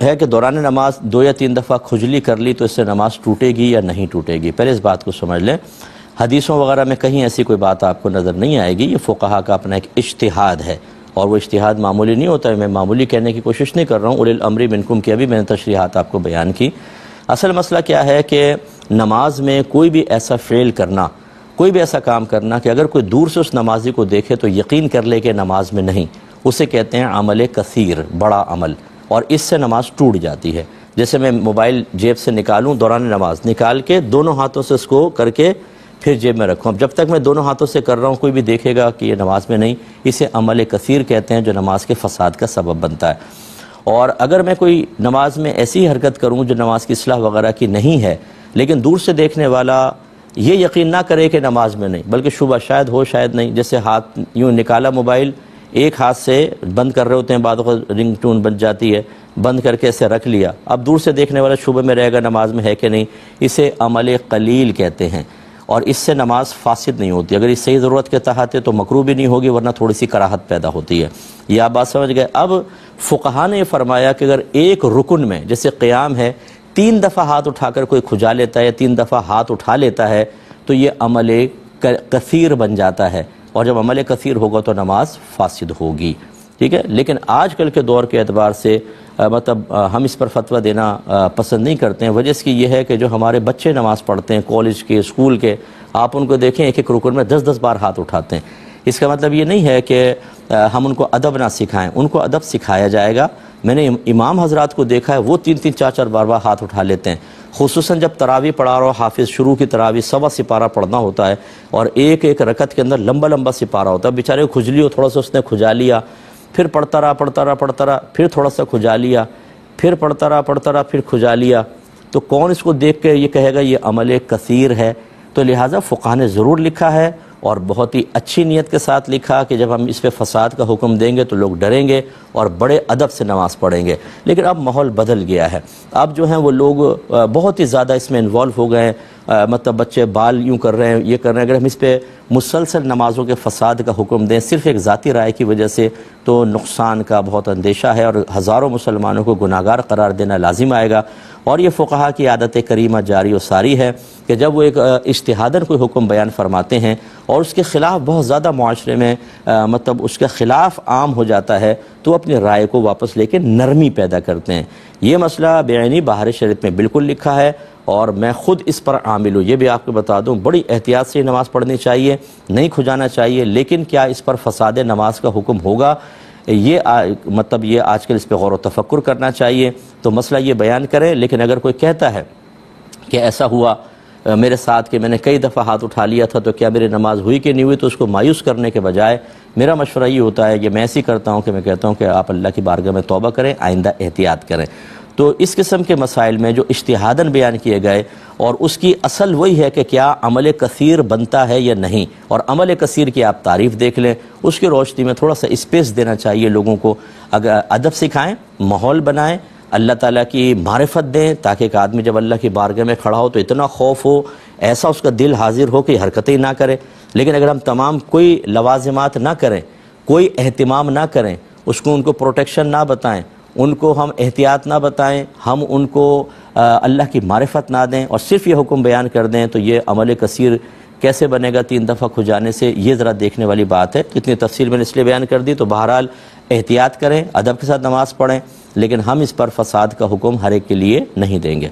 ہے کہ دوران نماز 2 یا 3 دفعہ کھجلی کر لی تو اس سے نماز ٹوٹے گی یا نہیں ٹوٹے گی؟ پہلے اس بات کو سمجھ لیں، حدیثوں وغیرہ میں کہیں ایسی کوئی بات آپ کو نظر نہیں آئے گی، یہ فقہا کا اپنا ایک اجتہاد ہے، اور وہ اجتہاد معمولی نہیں ہوتا ہے۔ میں معمولی کہنے کی کوشش نہیں کر رہا ہوں، اولی الامر منکم کی ابھی میں نے تشریحات آپ کو بیان کی۔ اصل مسئلہ کیا ہے کہ نماز میں کوئی بھی ایسا فعل کرنا، کوئی بھی ایسا کام کرنا کہ اگر کوئی دور سے اس نمازی کو دیکھے تو یقین کر لے کہ نماز میں نہیں، اسے کہتے ہیں عمل کثیر، بڑا عمل، اور اس سے نماز ٹوٹ جاتی ہے۔ جیسے میں موبائل جیب سے نکالوں دوران نماز، نکال کے دونوں ہاتھوں سے اس کو کر کے پھر جیب میں رکھوں، اب جب تک میں دونوں ہاتھوں سے کر رہا ہوں کوئی بھی دیکھے گا کہ یہ نماز میں نہیں، اسے عمل کثیر کہتے ہیں جو نماز کے فساد کا سبب بنتا ہے۔ اور اگر میں کوئی نماز میں ایسی حرکت کروں جو نماز کی اصلاح وغیرہ کی نہیں ہے، لیکن دور سے دیکھنے والا یہ یقین نہ کرے کہ نماز میں نہیں، بلکہ شبہ شاید ہو شاید نہیں، جیسے ہاتھ یوں نکالا موبائل، ایک ہاتھ سے بند کر رہے ہوتے ہیں، بعد وقت رنگ ٹون بن جاتی ہے، بند کر کے اسے رکھ لیا، اب دور سے دیکھنے والا شبہ میں رہے گا نماز میں ہے کہ نہیں، اسے عمل قلیل کہتے ہیں، اور اس سے نماز فاسد نہیں ہوتی۔ اگر اس صحیح ضرورت کے تحت ہے تو مکروہ بھی نہیں ہوگی، ورنہ تھوڑی سی کراہت پیدا ہوتی ہے۔ یہ آپ بات سمجھ گئے؟ اب فقہا نے یہ فرمایا کہ اگر ایک رکن میں جیسے قیام ہے 3 دفعہ ہاتھ اٹھا کر کوئی کھجا لیتا ہے یا 3 دفعہ ہاتھ اٹھا لیتا ہے تو یہ عمل کثیر بن جاتا ہے، اور جب عمل کثیر ہوگا تو نماز فاسد ہوگی، ٹھیک ہے۔ لیکن آج کل کے دور کے اعتبار سے مطلب ہم اس پر فتویٰ دینا پسند نہیں کرتے ہیں۔ وجہ اس کی یہ ہے کہ جو ہمارے بچے نماز پڑھتے ہیں کالج کے، اسکول کے، آپ ان کو دیکھیں ایک ایک رکن میں 10 بار ہاتھ اٹھاتے ہیں۔ اس کا مطلب یہ نہیں ہے کہ ہم ان کو ادب نہ سکھائیں، ان کو ادب سکھایا جائے گا۔ میں نے امام حضرات کو دیکھا ہے وہ 3 4 بار ہاتھ اٹھا لیتے ہیں، خصوصاً جب تراویح پڑھا رہا ہو حافظ، شروع کی تراویح 1.25 سپارہ پڑھنا ہوتا ہے، اور ایک ایک رکعت کے اندر لمبا سپارہ ہوتا ہے، بیچارے کو کھجلی ہو، تھوڑا سا اس نے کھجا لیا، پھر پڑھتا رہا، پھر تھوڑا سا کھجا لیا، پھر پڑھتا رہا، پھر کھجا لیا، تو کون اس کو دیکھ کے یہ کہے گا یہ عمل کثیر ہے؟ تو لہٰذا فقہا نے ضرور لکھا ہے، اور بہت ہی اچھی نیت کے ساتھ لکھا کہ جب ہم اس پہ فساد کا حکم دیں گے تو لوگ ڈریں گے اور بڑے ادب سے نماز پڑھیں گے۔ لیکن اب ماحول بدل گیا ہے، اب جو ہیں وہ لوگ بہت ہی زیادہ اس میں انوالو ہو گئے ہیں، مطلب بچے بال یوں کر رہے ہیں، یہ کر رہے ہیں۔ اگر ہم اس پہ مسلسل نمازوں کے فساد کا حکم دیں صرف ایک ذاتی رائے کی وجہ سے تو نقصان کا بہت اندیشہ ہے، اور ہزاروں مسلمانوں کو گناہگار قرار دینا لازم آئے گا۔ اور یہ فقہا کی عادت کریمہ جاری و ساری ہے کہ جب وہ ایک اجتہاداً کوئی حکم بیان فرماتے ہیں اور اس کے خلاف بہت زیادہ معاشرے میں مطلب اس کے خلاف عام ہو جاتا ہے تو اپنی رائے کو واپس لے کے نرمی پیدا کرتے ہیں۔ یہ مسئلہ بعینی بہار شریعت میں بالکل لکھا ہے، اور میں خود اس پر عامل ہوں۔ یہ بھی آپ کو بتا دوں بڑی احتیاط سے نماز پڑھنی چاہیے، نہیں کھجانا چاہیے، لیکن کیا اس پر فساد نماز کا حکم ہوگا؟ یہ مطلب یہ آج کل اس پہ غور و تفکر کرنا چاہیے، تو مسئلہ یہ بیان کریں۔ لیکن اگر کوئی کہتا ہے کہ ایسا ہوا میرے ساتھ کہ میں نے کئی دفعہ ہاتھ اٹھا لیا تھا تو کیا میری نماز ہوئی کہ نہیں ہوئی، تو اس کو مایوس کرنے کے بجائے میرا مشورہ یہ ہوتا ہے کہ میں ایسی کرتا ہوں کہ میں کہتا ہوں کہ آپ اللہ کی بارگاہ میں توبہ کریں، آئندہ احتیاط کریں۔ تو اس قسم کے مسائل میں جو اجتہاداً بیان کیے گئے اور اس کی اصل وہی ہے کہ کیا عمل کثیر بنتا ہے یا نہیں، اور عمل کثیر کی آپ تعریف دیکھ لیں، اس کی روشنی میں تھوڑا سا اسپیس دینا چاہیے لوگوں کو، اگر ادب سکھائیں، ماحول بنائیں، اللہ تعالیٰ کی معرفت دیں، تاکہ ایک آدمی جب اللہ کی بارگاہ میں کھڑا ہو تو اتنا خوف ہو، ایسا اس کا دل حاضر ہو کہ حرکتیں نہ کرے۔ لیکن اگر ہم تمام کوئی لوازمات نہ کریں، کوئی اہتمام نہ کریں، اس کو ان کو پروٹیکشن نہ بتائیں، ان کو ہم احتیاط نہ بتائیں، ہم ان کو اللہ کی معرفت نہ دیں، اور صرف یہ حکم بیان کر دیں، تو یہ عمل کثیر کیسے بنے گا 3 دفعہ کھجانے سے؟ یہ ذرا دیکھنے والی بات ہے۔ اتنی تفصیل میں نے اس لیے بیان کر دی، تو بہرحال احتیاط کریں، ادب کے ساتھ نماز پڑھیں، لیکن ہم اس پر فساد کا حکم ہر ایک کے لیے نہیں دیں گے۔